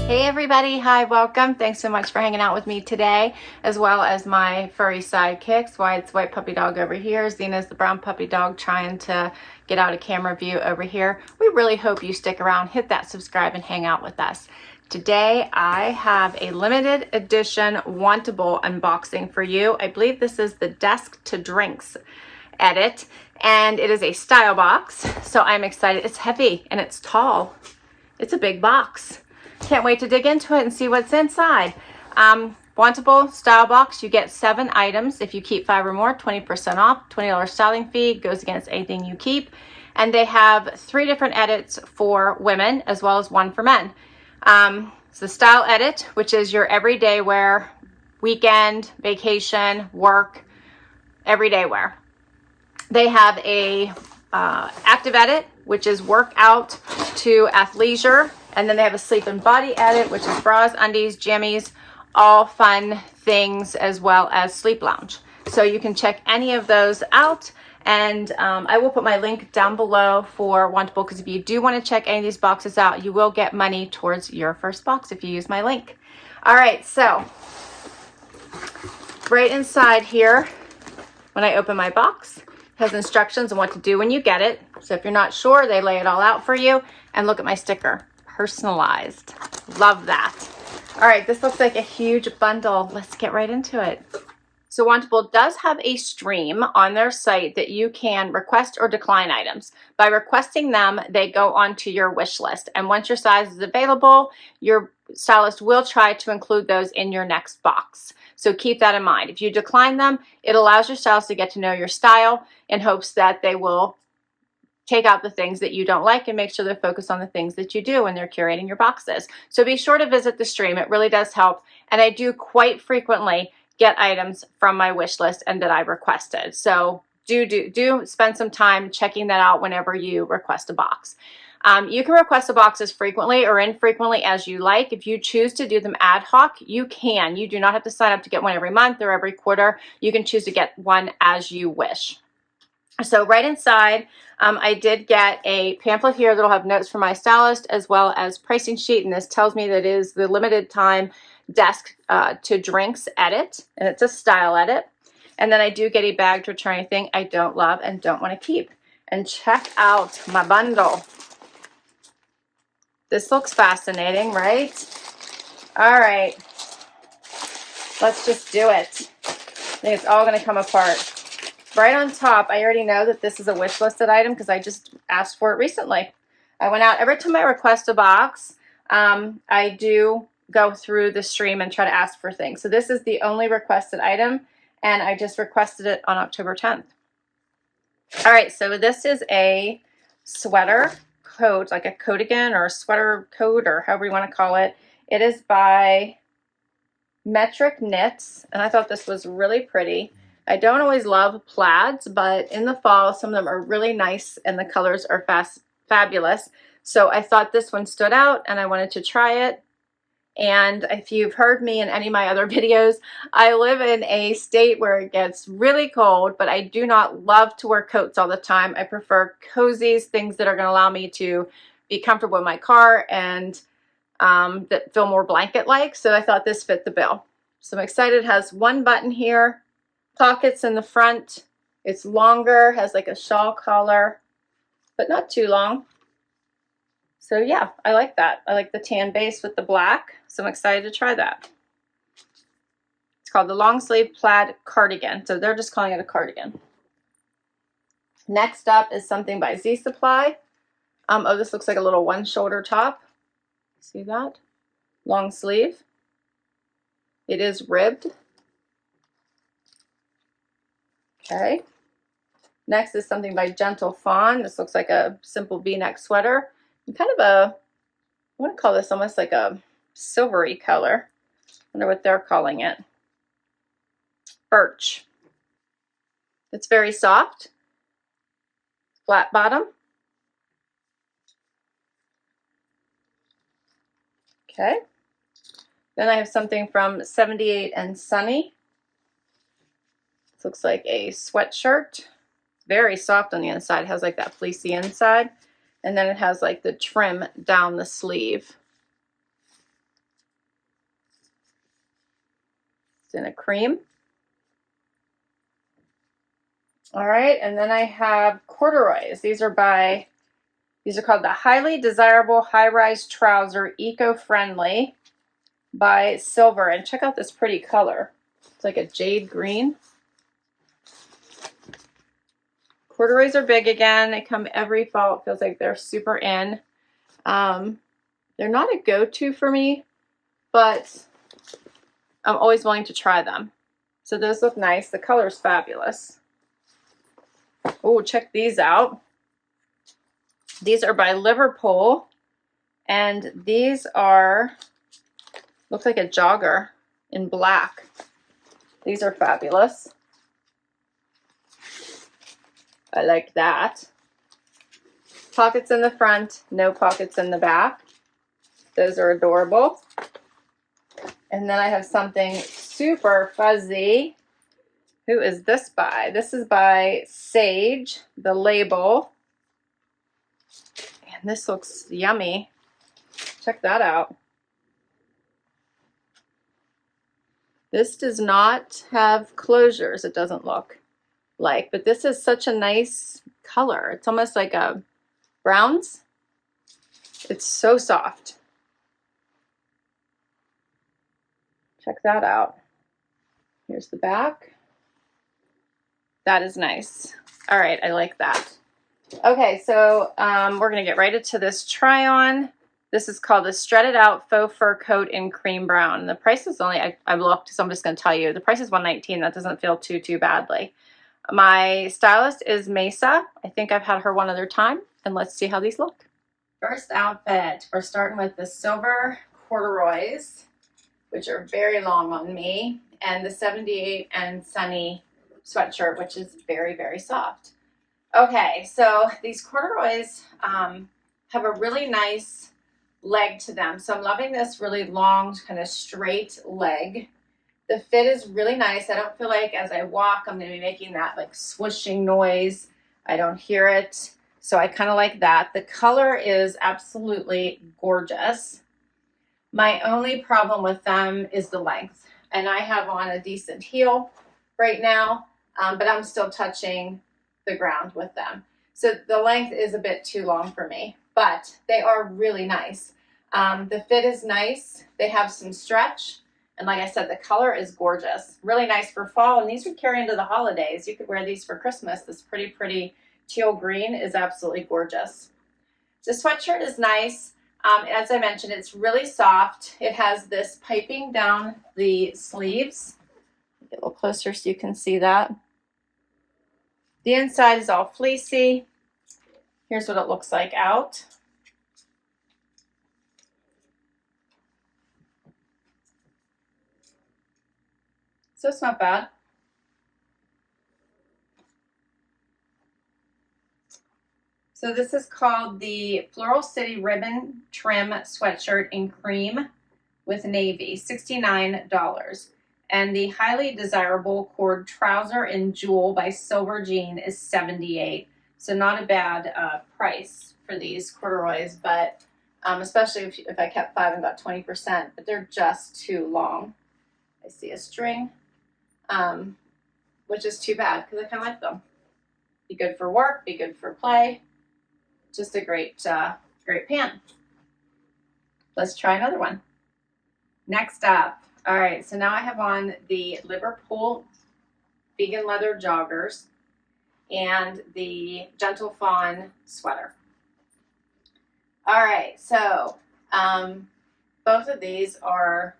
Hey everybody, hi, welcome. Thanks so much for hanging out with me today, as well as my furry sidekicks. Wyatt's white puppy dog over here, Zena's the brown puppy dog trying to get out of camera view over here. We really hope you stick around, hit that subscribe, and hang out with us. Today I have a limited edition Wantable unboxing for you. I believe this is the Desk to Drinks edit, and it is a style box, so I'm excited. It's heavy and it's tall. It's a big box. Can't wait to dig into it and see what's inside. Wantable style box, you get 7 items. If you keep 5 or more, 20% off, $20 styling fee, goes against anything you keep. And they have 3 different edits for women as well as 1 for men. It's the style edit, which is your everyday wear, weekend, vacation, work, everyday wear. They have a active edit, which is workout to athleisure. And then they have a sleep and body edit, which is bras, undies, jammies, all fun things, as well as sleep lounge. So you can check any of those out. And I will put my link down below for Wantable, because if you do want to check any of these boxes out, you will get money towards your first box if you use my link. All right, so right inside here, when I open my box, it has instructions on what to do when you get it. So if you're not sure, they lay it all out for you. And look at my sticker. Personalized. Love that. All right, this looks like a huge bundle. Let's get right into it. So Wantable does have a stream on their site that you can request or decline items. By requesting them, they go onto your wish list. And once your size is available, your stylist will try to include those in your next box. So keep that in mind. If you decline them, it allows your stylist to get to know your style in hopes that they will take out the things that you don't like and make sure they're focused on the things that you do when they're curating your boxes. So be sure to visit the stream. It really does help. And I do quite frequently get items from my wish list and that I requested. So do spend some time checking that out whenever you request a box. You can request a box as frequently or infrequently as you like. If you choose to do them ad hoc, you can. You do not have to sign up to get one every month or every quarter. You can choose to get one as you wish. So right inside, I did get a pamphlet here that'll have notes from my stylist as well as pricing sheet. And this tells me that it is the limited time Desk to Drinks edit, and it's a style edit. And then I do get a bag to return anything I don't love and don't want to keep. And check out my bundle. This looks fascinating, right? All right, let's just do it. I think it's all going to come apart. Right on top, I already know that this is a wish listed item because I just asked for it recently. I went out, every time I request a box, I do go through the stream and try to ask for things. So this is the only requested item, and I just requested it on October 10th. All right, so this is a sweater coat, like a Cardigan or a sweater coat or however you want to call it. It is by Metric Knits, and I thought this was really pretty. I don't always love plaids, but in the fall, some of them are really nice and the colors are fabulous. So I thought this one stood out and I wanted to try it. And if you've heard me in any of my other videos, I live in a state where it gets really cold, but I do not love to wear coats all the time. I prefer cozies, things that are going to allow me to be comfortable in my car and that feel more blanket-like. So I thought this fit the bill. So I'm excited. It has one button here. Pockets in the front. It's longer, has like a shawl collar, but not too long. So yeah, I like that. I like the tan base with the black, so I'm excited to try that. It's called the long sleeve plaid cardigan, so they're just calling it a cardigan. Next up is something by Z Supply. Oh, this looks like a little one shoulder top. See that? Long sleeve. It is ribbed. Okay, next is something by Gentle Fawn. This looks like a simple V-neck sweater. And kind of a, I want to call this almost like a silvery color. I wonder what they're calling it. Birch. It's very soft. Flat bottom. Okay. Then I have something from 78 and Sunny. This looks like a sweatshirt. Very soft on the inside. It has like that fleecy inside. And then it has like the trim down the sleeve. in a cream. All right, and then I have corduroys. These are called the Highly Desirable High-Rise Trouser Eco-Friendly by Silver. And check out this pretty color. It's like a jade green. Corduroys are big again. They come every fall. It feels like they're super in. They're not a go-to for me, but I'm always willing to try them. So those look nice. The color's fabulous. Oh, check these out. These are by Liverpool, and these look like a jogger in black. These are fabulous. I like that. Pockets in the front, no pockets in the back. Those are adorable. And then I have something super fuzzy. Who is this by? This is by Sage, the label. And this looks yummy. Check that out. This does not have closures, it doesn't look like, but this is such a nice color. It's almost like a browns. It's so soft. Check that out. Here's the back. That is nice. All right, I like that. Okay, so we're gonna get right into this try on. This is called the Strutted Out Faux Fur Coat in Cream Brown. The price is only, I looked, so I'm just gonna tell you, the price is $119. That doesn't feel too badly. My stylist is Mesa. I think I've had her one other time, and let's see how these look. First outfit, we're starting with the silver corduroys, which are very long on me, and the 78 and Sunny sweatshirt, which is very soft. Okay, so these corduroys have a really nice leg to them. So I'm loving this really long, kind of straight leg. The fit is really nice. I don't feel like as I walk, I'm going to be making that like swooshing noise. I don't hear it. So I kind of like that. The color is absolutely gorgeous. My only problem with them is the length. And I have on a decent heel right now, but I'm still touching the ground with them. So the length is a bit too long for me, but they are really nice. The fit is nice. They have some stretch. And like I said, the color is gorgeous. Really nice for fall. And these would carry into the holidays. You could wear these for Christmas. This pretty teal green is absolutely gorgeous. The sweatshirt is nice. As I mentioned, it's really soft. It has this piping down the sleeves. Get a little closer so you can see that. The inside is all fleecy. Here's what it looks like out. So it's not bad. So this is called the Floral City Ribbon Trim Sweatshirt in cream with navy, $69. And the Highly Desirable Cord Trouser in Jewel by Silver Jean is $78. So not a bad price for these corduroys, but especially if I kept 5 and got 20%, but they're just too long. I see a string, which is too bad because I kind of like them. Be good for work, be good for play. Just a great pant. Let's try another one. Next up. All right, so now I have on the Liverpool vegan leather joggers and the Gentle Fawn sweater. All right, so both of these are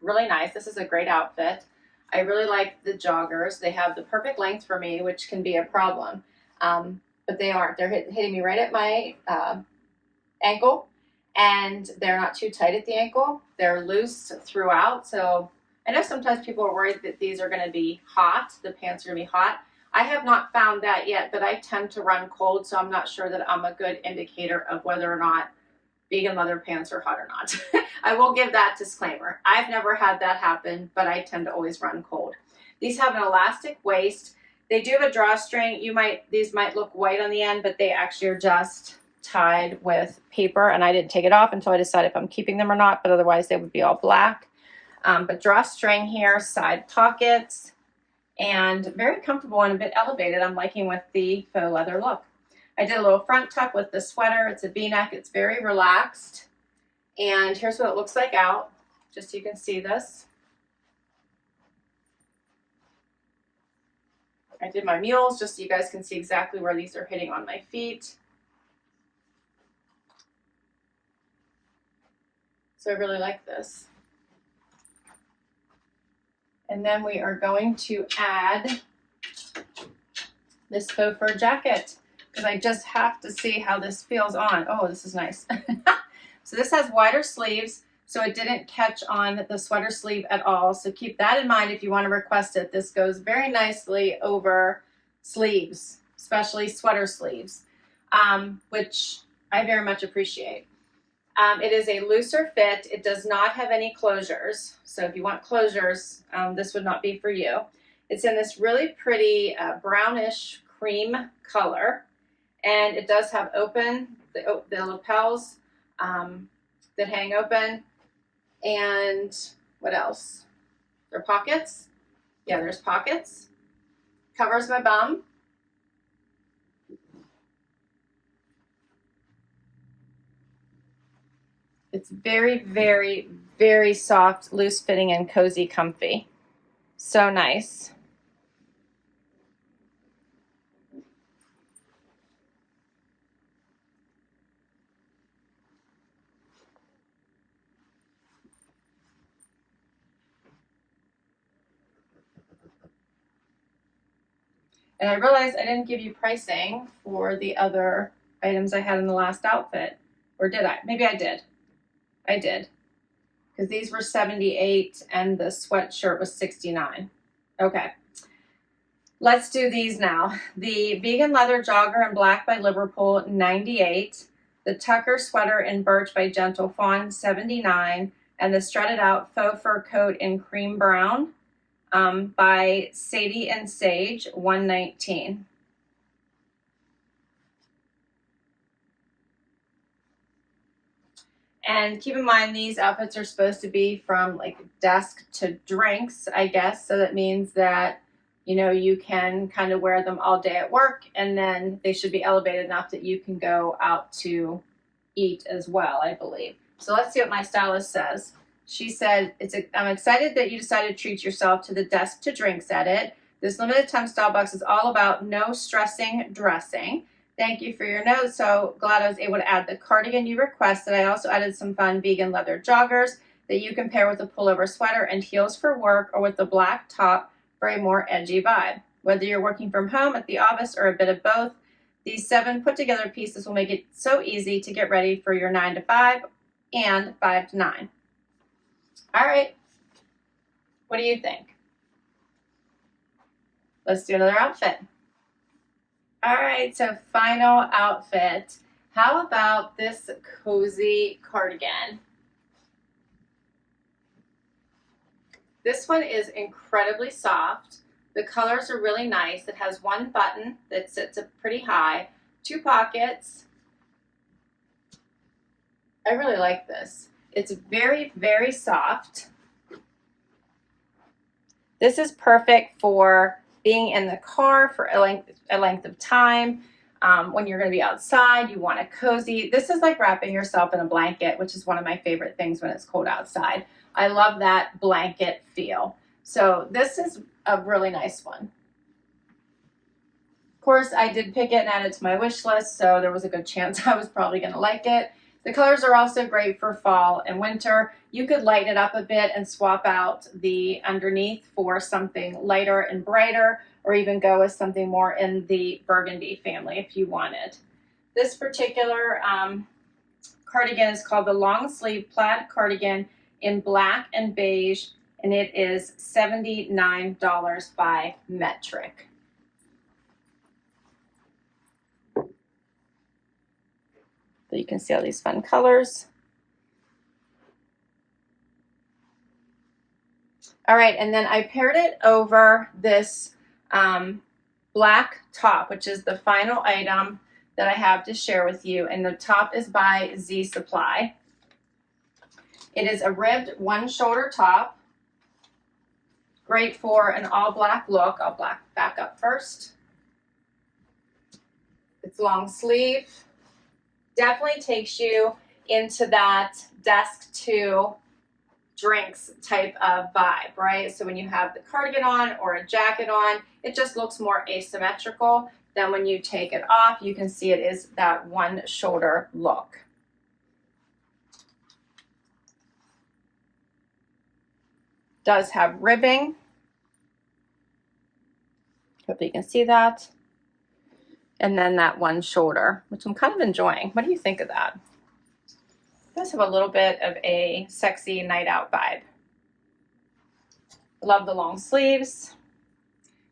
really nice. This is a great outfit. I really like the joggers. They have the perfect length for me, which can be a problem, but they aren't. They're hitting me right at my ankle. And they're not too tight at the ankle. They're loose throughout. So I know sometimes people are worried that these are going to be hot. The pants are going to be hot. I have not found that yet, but I tend to run cold, so I'm not sure that I'm a good indicator of whether or not vegan leather pants are hot or not. I will give that disclaimer. I've never had that happen, but I tend to always run cold. These have an elastic waist. They do have a drawstring. These might look white on the end, but they actually are just tied with paper, and I didn't take it off until I decided if I'm keeping them or not, but otherwise they would be all black. But drawstring here, side pockets, and very comfortable and a bit elevated. I'm liking with the faux leather look. I did a little front tuck with the sweater. It's a V-neck. It's very relaxed. And here's what it looks like out, just so you can see this. I did my mules just so you guys can see exactly where these are hitting on my feet. So I really like this. And then we are going to add this faux fur jacket because I just have to see how this feels on. Oh, this is nice. So this has wider sleeves, so it didn't catch on the sweater sleeve at all. So keep that in mind if you want to request it. This goes very nicely over sleeves, especially sweater sleeves, which I very much appreciate. It is a looser fit. It does not have any closures. So if you want closures, this would not be for you. It's in this really pretty brownish cream color. And it does have open, the lapels that hang open. And what else? There are pockets. Yeah, there's pockets. Covers my bum. It's very, very, very soft, loose fitting, and cozy, comfy. So nice. And I realized I didn't give you pricing for the other items I had in the last outfit. Or did I? Maybe I did. I did. Because these were $78 and the sweatshirt was $69. Okay. Let's do these now. The vegan leather jogger in black by Liverpool, $98. The Tucker sweater in birch by Gentle Fawn, $79. And the strutted out faux fur coat in cream brown by Sadie and Sage, $119. And keep in mind, these outfits are supposed to be from like desk to drinks, I guess. So that means that, you know, you can kind of wear them all day at work, and then they should be elevated enough that you can go out to eat as well, I believe. So let's see what my stylist says. She said, I'm excited that you decided to treat yourself to the desk to drinks edit. This limited time style box is all about no stressing dressing. Thank you for your note. So glad I was able to add the cardigan you requested. I also added some fun vegan leather joggers that you can pair with a pullover sweater and heels for work, or with the black top for a more edgy vibe. Whether you're working from home, at the office, or a bit of both, these 7 put together pieces will make it so easy to get ready for your 9 to 5 and 5 to 9. All right. What do you think? Let's do another outfit. All right, so final outfit. How about this cozy cardigan? This one is incredibly soft. The colors are really nice. It has one button that sits up pretty high, 2 pockets. I really like this. It's very, very soft. This is perfect for being in the car for a length of time. When you're going to be outside, you want a cozy. This is like wrapping yourself in a blanket, which is one of my favorite things when it's cold outside. I love that blanket feel. So this is a really nice one. Of course, I did pick it and add it to my wish list, so there was a good chance I was probably going to like it. The colors are also great for fall and winter. You could lighten it up a bit and swap out the underneath for something lighter and brighter, or even go with something more in the burgundy family if you wanted. This particular cardigan is called the long sleeve plaid cardigan in black and beige, and it is $79 by metric. So you can see all these fun colors. All right, and then I paired it over this black top, which is the final item that I have to share with you. And the top is by Z Supply. It is a ribbed one shoulder top. Great for an all black look. I'll back up first. It's long sleeve. Definitely takes you into that desk to drinks type of vibe, right? So when you have the cardigan on or a jacket on, it just looks more asymmetrical. Then when you take it off, you can see it is that one shoulder look. Does have ribbing. Hope you can see that. And then that one shoulder, which I'm kind of enjoying. What do you think of that? It does have a little bit of a sexy night out vibe. Love the long sleeves.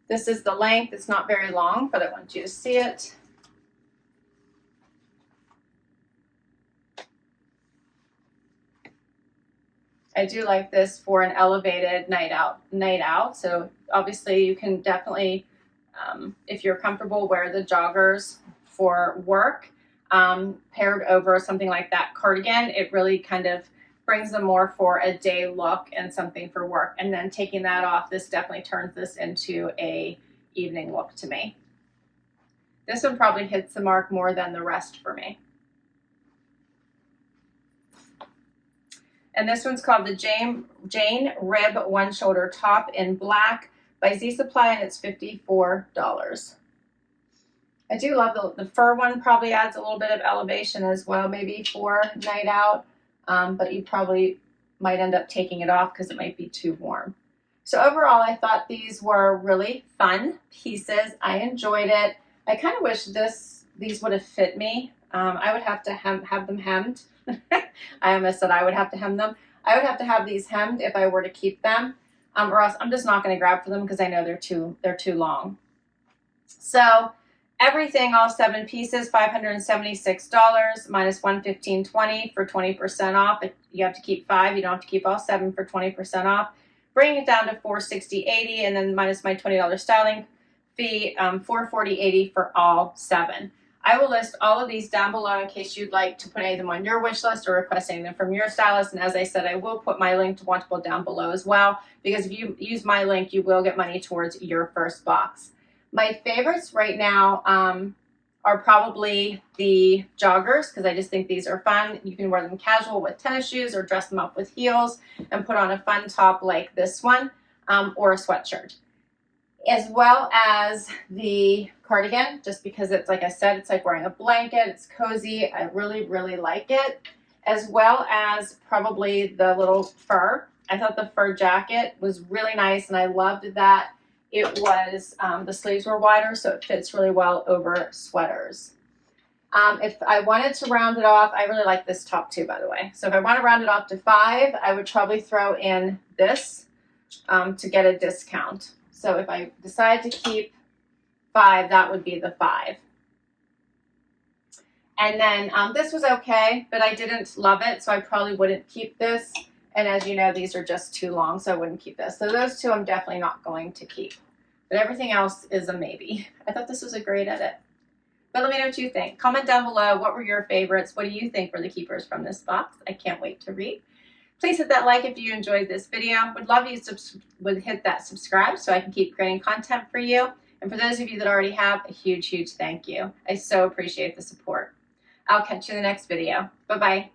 This is the length. It's not very long, but I want you to see it. I do like this for an elevated night out. So obviously you can definitely, if you're comfortable, wear the joggers for work. Paired over something like that cardigan, it really kind of brings them more for a day look and something for work. And then taking that off, this definitely turns this into a evening look to me. This one probably hits the mark more than the rest for me. And this one's called the Jane Rib One Shoulder Top in black by Z Supply, and it's $54. I do love the fur one. Probably adds a little bit of elevation as well, maybe for night out, but you probably might end up taking it off because it might be too warm. So overall, I thought these were really fun pieces. I enjoyed it. I kind of wish these would have fit me. I would have to have them hemmed. I almost said I would have to hem them. I would have to have these hemmed if I were to keep them, or else I'm just not going to grab for them because I know they're too long. So everything, all 7 pieces, $576 minus $115.20 for 20% off. You have to keep 5. You don't have to keep all 7 for 20% off. Bringing it down to $460.80, and then minus my $20 styling fee, $440.80 for all 7. I will list all of these down below in case you'd like to put any of them on your wish list or request any of them from your stylist. And as I said, I will put my link to Wantable down below as well, because if you use my link, you will get money towards your first box. My favorites right now are probably the joggers, because I just think these are fun. You can wear them casual with tennis shoes or dress them up with heels and put on a fun top like this one, or a sweatshirt. As well as the cardigan, just because it's, like I said, it's like wearing a blanket. It's cozy. I really, really like it. As well as probably the little fur. I thought the fur jacket was really nice, and I loved that it was, the sleeves were wider, so it fits really well over sweaters. If I wanted to round it off, I really like this top too, by the way. So if I want to round it off to 5, I would probably throw in this to get a discount. So if I decide to keep 5, that would be the 5. And then this was okay, but I didn't love it, so I probably wouldn't keep this. And as you know, these are just too long, so I wouldn't keep this. So those 2 I'm definitely not going to keep. But everything else is a maybe. I thought this was a great edit. But let me know what you think. Comment down below, what were your favorites? What do you think were the keepers from this box? I can't wait to read. Please hit that like if you enjoyed this video. Would love you would hit that subscribe so I can keep creating content for you. And for those of you that already have, a huge, huge thank you. I so appreciate the support. I'll catch you in the next video. Bye-bye.